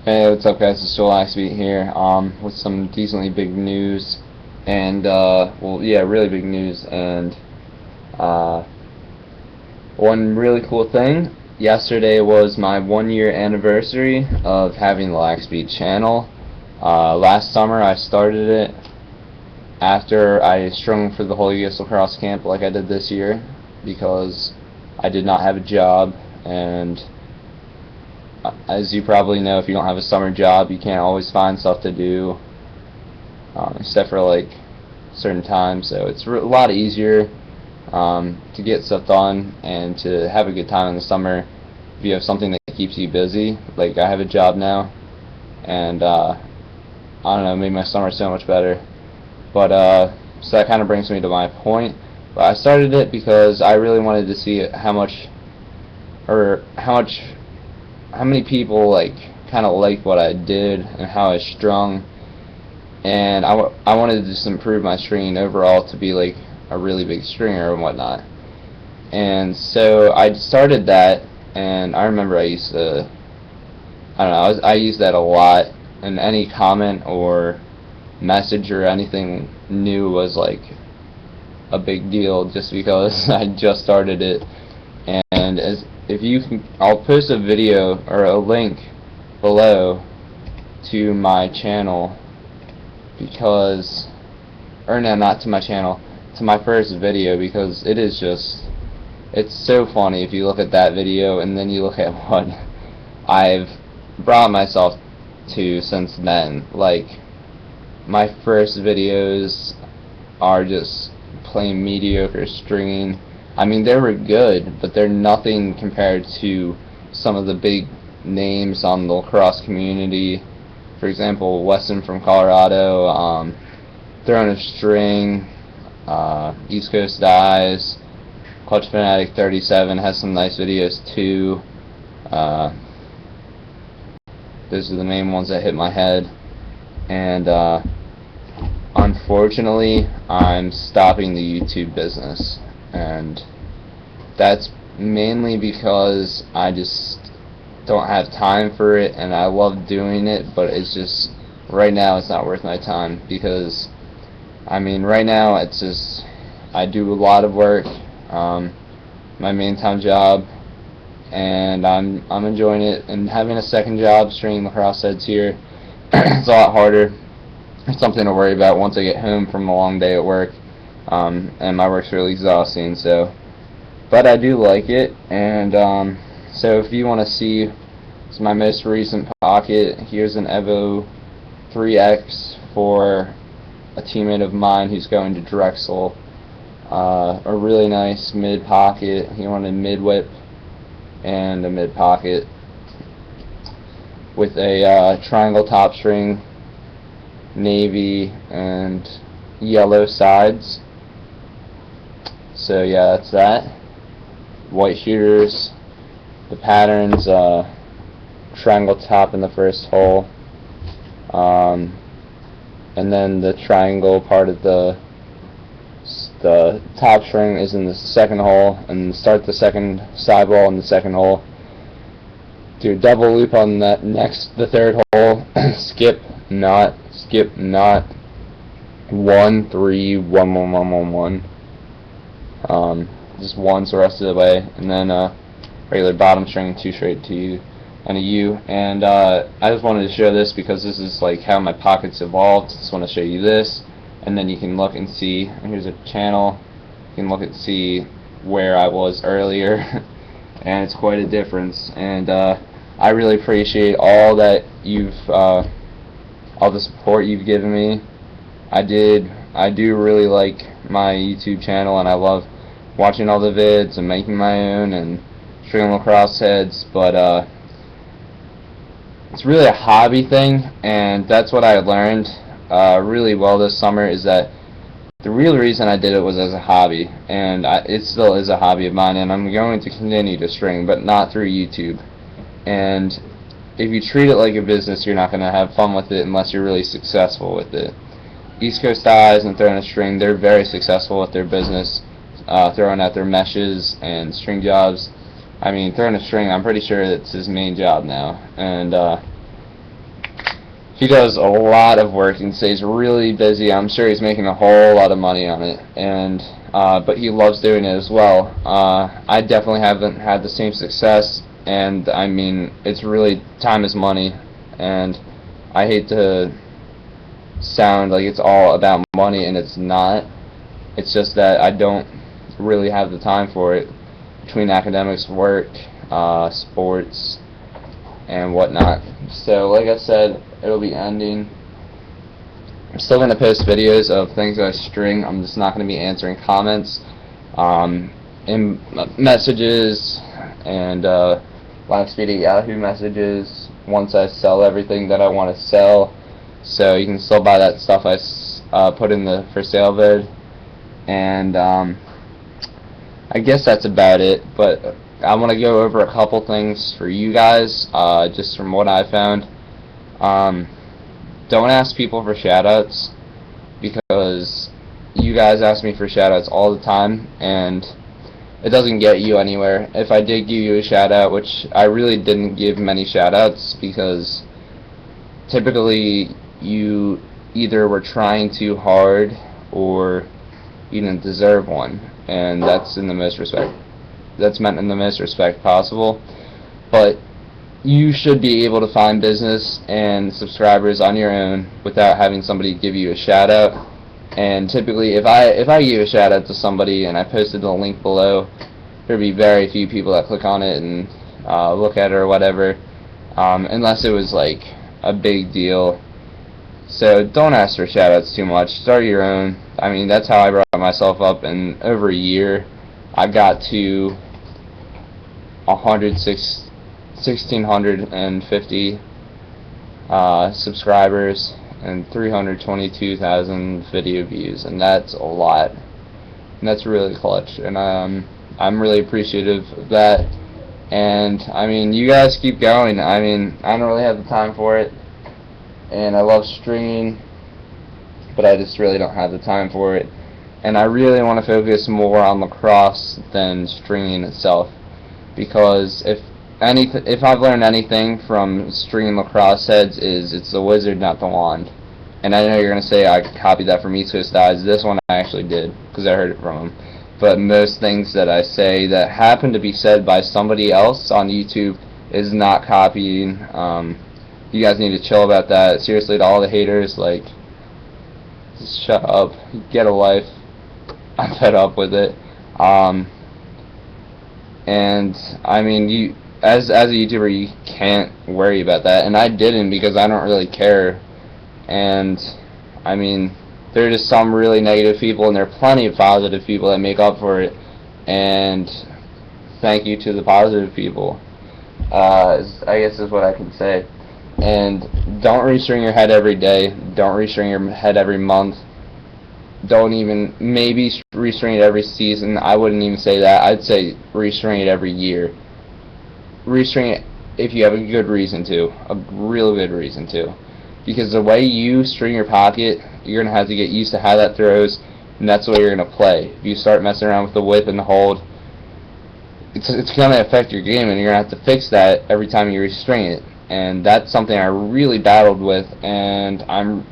Hey, what's up, guys? It's LaxBeat here, with some decently big news, and well, yeah, really big news, and uh, one really cool thing. Yesterday was my 1 year anniversary of having the LaxBeat channel. Last summer I started it after I strung for the whole US lacrosse camp like I did this year because I did not have a job, and as you probably know, if you don't have a summer job, you can't always find stuff to do, except for like certain times. So it's a lot easier to get stuff done and to have a good time in the summer if you have something that keeps you busy. Like I have a job now, and I don't know, it made my summer so much better. But so that kind of brings me to my point. But I started it because I really wanted to see how much, or how many people like kind of liked what I did and how I strung, and I wanted to just improve my stringing overall to be like a really big stringer and whatnot. And so I started that, and I remember I used to, I don't know, I used that a lot, and any comment or message or anything new was like a big deal just because I just started it. And as if you can, I'll post a video or a link below to my channel because, or no, not to my channel, to my first video, because it is just, it's so funny if you look at that video and then you look at what I've brought myself to since then. Like, my first videos are just plain mediocre stringing. I mean, they were good, but they're nothing compared to some of the big names on the lacrosse community. For example, Weston from Colorado, Throwing a String, East Coast Dives, Clutch Fanatic 37 has some nice videos too. Those are the main ones that hit my head. And unfortunately, I'm stopping the YouTube business, and that's mainly because I just don't have time for it, and I love doing it, but it's just, right now it's not worth my time, because I mean, right now it's just, I do a lot of work, my main time job, and I'm enjoying it, and having a second job stringing lacrosse heads here, it's a lot harder. It's something to worry about once I get home from a long day at work, and my work's really exhausting. So, but I do like it, and so if you want to see, it's my most recent pocket. Here's an Evo 3X for a teammate of mine who's going to Drexel. A really nice mid pocket. He wanted mid whip and a mid pocket with a triangle top string, navy and yellow sides. So yeah, that's that. White shooters. The patterns, triangle top in the first hole, and then the triangle part of the top string is in the second hole, and start the second sidewall in the second hole. Do a double loop on that the third hole. skip knot 1 3 1 1 1 1 1. Just once the rest of the way, and then regular bottom string, 2 straight T and a U. And I just wanted to show this because this is like how my pockets evolved. Just want to show you this, and then you can look and see. And here's a channel. You can look and see where I was earlier, and it's quite a difference. And I really appreciate all that all the support you've given me. I do really like my YouTube channel, and I love watching all the vids and making my own and stringing lacrosse heads, but it's really a hobby thing, and that's what I learned really well this summer, is that the real reason I did it was as a hobby, and it still is a hobby of mine, and I'm going to continue to string, but not through YouTube. And if you treat it like a business, you're not going to have fun with it unless you're really successful with it. East Coast Dives and Throwing a String, they're very successful with their business, throwing out their meshes and string jobs. I mean, Throwing a String, I'm pretty sure it's his main job now, and he does a lot of work and stays really busy. I'm sure he's making a whole lot of money on it, and but he loves doing it as well. I definitely haven't had the same success, and I mean, it's really, time is money, and I hate to sound like it's all about money, and it's not. It's just that I don't really have the time for it between academics, work, sports, and whatnot. So, like I said, it'll be ending. I'm still going to post videos of things that I string. I'm just not going to be answering comments, in messages, and LaxBeat Yahoo messages once I sell everything that I want to sell. So you can still buy that stuff I put in the for sale vid. And I guess that's about it. But I want to go over a couple things for you guys, just from what I found. Don't ask people for shoutouts, because you guys ask me for shoutouts all the time, and it doesn't get you anywhere. If I did give you a shoutout, which I really didn't give many shoutouts, because typically you either were trying too hard or you didn't deserve one, and that's meant in the most respect possible. But you should be able to find business and subscribers on your own without having somebody give you a shout out. And typically, if I gave a shout out to somebody and I posted the link below, there'd be very few people that click on it and look at it or whatever, unless it was like a big deal. So don't ask for shout outs too much. Start your own. I mean, that's how I brought myself up in over a year. I got to 1,650 subscribers and 322,000 video views, and that's a lot. And that's really clutch, and I'm really appreciative of that. And I mean, you guys keep going. I mean, I don't really have the time for it, and I love stringing, but I just really don't have the time for it. And I really want to focus more on lacrosse than stringing itself, because if I've learned anything from stringing lacrosse heads, is it's the wizard, not the wand. And I know you're going to say I copied that from East Coast Eyes. This one I actually did, because I heard it from him. But most things that I say that happen to be said by somebody else on YouTube is not copying. You guys need to chill about that. Seriously, to all the haters, like, just shut up. Get a life. I'm fed up with it. And I mean, you as a YouTuber, you can't worry about that, and I didn't, because I don't really care. And I mean, there are just some really negative people, and there are plenty of positive people that make up for it. And thank you to the positive people, I guess is what I can say. And don't restring your head every day. Don't restring your head every month. Don't even, maybe restring it every season. I wouldn't even say that. I'd say restring it every year. Restring it if you have a good reason to, a real good reason to. Because the way you string your pocket, you're going to have to get used to how that throws, and that's the way you're going to play. If you start messing around with the whip and the hold, it's going to affect your game, and you're going to have to fix that every time you restring it. And that's something I really battled with, and I'm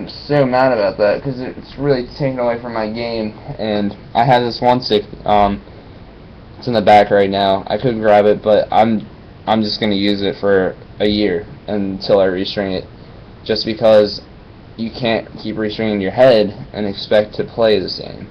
so mad about that, because it's really taken away from my game. And I have this one stick, it's in the back right now. I couldn't grab it, but I'm just going to use it for a year until I restring it, just because you can't keep restringing your head and expect to play the same,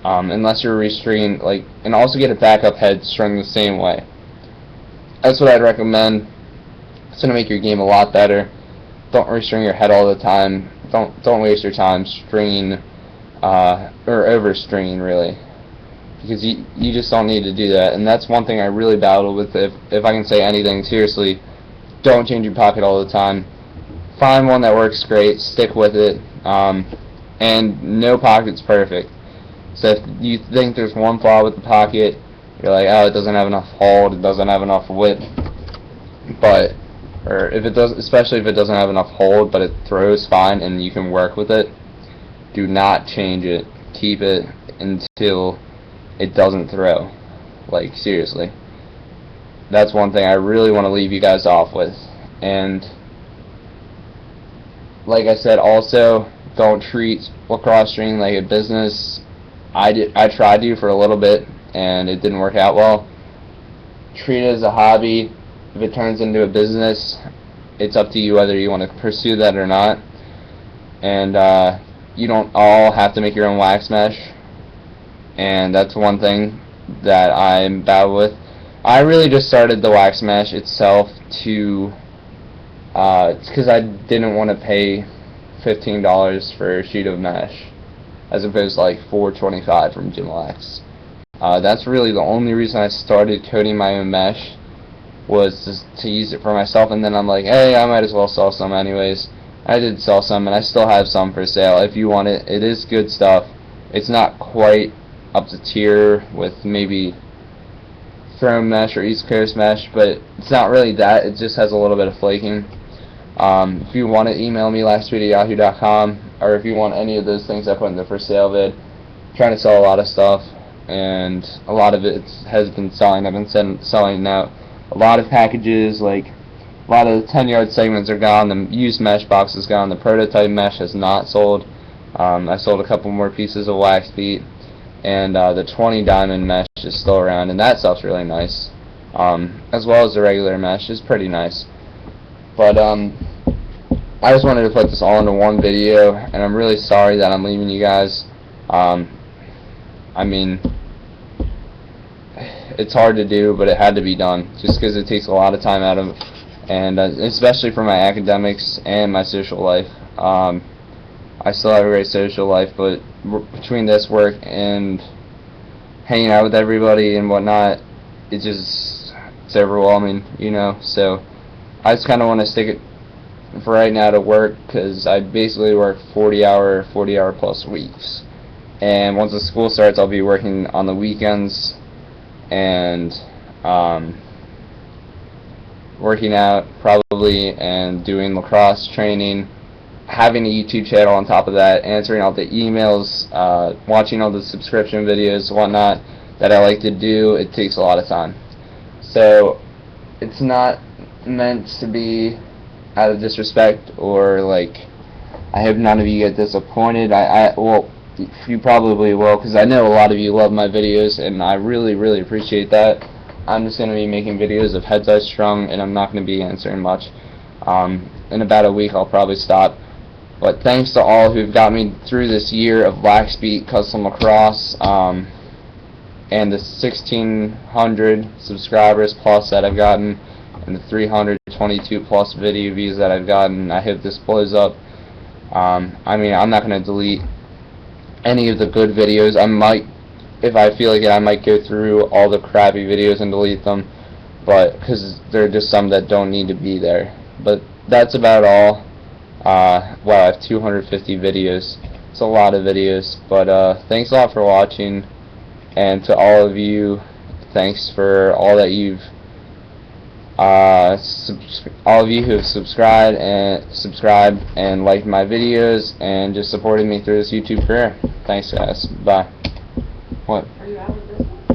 unless you're restringing, like, and also get a backup head strung the same way. That's what I'd recommend. It's going to make your game a lot better. Don't restring your head all the time. Don't waste your time stringing, or overstringing, really, because you just don't need to do that. And that's one thing I really battled with. If I can say anything, seriously, don't change your pocket all the time. Find one that works great, stick with it, and no pocket's perfect. So if you think there's one flaw with the pocket, you're like, oh, it doesn't have enough hold, it doesn't have enough width, or if it does, especially if it doesn't have enough hold, but it throws fine and you can work with it, do not change it. Keep it until it doesn't throw. Like, seriously. That's one thing I really want to leave you guys off with. And like I said, also don't treat lacrosse training like a business. I tried to for a little bit, and it didn't work out well. Treat it as a hobby. If it turns into a business, it's up to you whether you want to pursue that or not. And you don't all have to make your own wax mesh, and that's one thing that I'm bad with. I really just started the wax mesh itself to because I didn't want to pay $15 for a sheet of mesh as opposed to like $4.25 from Gym Lax. That's really the only reason I started coating my own mesh, was just to use it for myself, and then I'm like, hey, I might as well sell some anyways. I did sell some, and I still have some for sale if you want it. It is good stuff. It's not quite up to tier with maybe Throne mesh or East Coast mesh, but it's not really that. It just has a little bit of flaking. If you want to email me, LaxBeat@yahoo.com, or if you want any of those things I put in the for sale vid. I'm trying to sell a lot of stuff, and a lot of it has been selling. I've been selling out a lot of packages, like a lot of the 10-yard segments are gone, the used mesh box is gone, the prototype mesh has not sold. I sold a couple more pieces of LaxBeat, and the 20 diamond mesh is still around, and that stuff's really nice, as well as the regular mesh is pretty nice. But I just wanted to put this all into one video, and I'm really sorry that I'm leaving you guys. I mean, it's hard to do, but it had to be done, just because it takes a lot of time out of it, and especially for my academics and my social life. I still have a great social life, but between this work and hanging out with everybody and whatnot, it's overwhelming, you know. So I just kind of want to stick it for right now to work, because I basically work 40-hour plus weeks, and once the school starts, I'll be working on the weekends and working out probably, and doing lacrosse training, having a YouTube channel on top of that, answering all the emails, watching all the subscription videos, whatnot that I like to do. It takes a lot of time, so it's not meant to be out of disrespect, or like, I hope none of you get disappointed. Well, you probably will, because I know a lot of you love my videos, and I really appreciate that. I'm just going to be making videos of heads I strung, and I'm not going to be answering much. In about a week I'll probably stop. But thanks to all who've got me through this year of LaxBeat Custom Lacrosse, and the 1,600 subscribers plus that I've gotten, and the 322 plus video views that I've gotten. I hope this blows up. I mean, I'm not going to delete any of the good videos. I might, if I feel like it, I might go through all the crappy videos and delete them, but because there are just some that don't need to be there. But that's about all. Wow, I have 250 videos. It's a lot of videos, but thanks a lot for watching, and to all of you, thanks for all that you've all of you who have subscribed and liked my videos and just supported me through this YouTube career. Thanks, guys. Bye. What?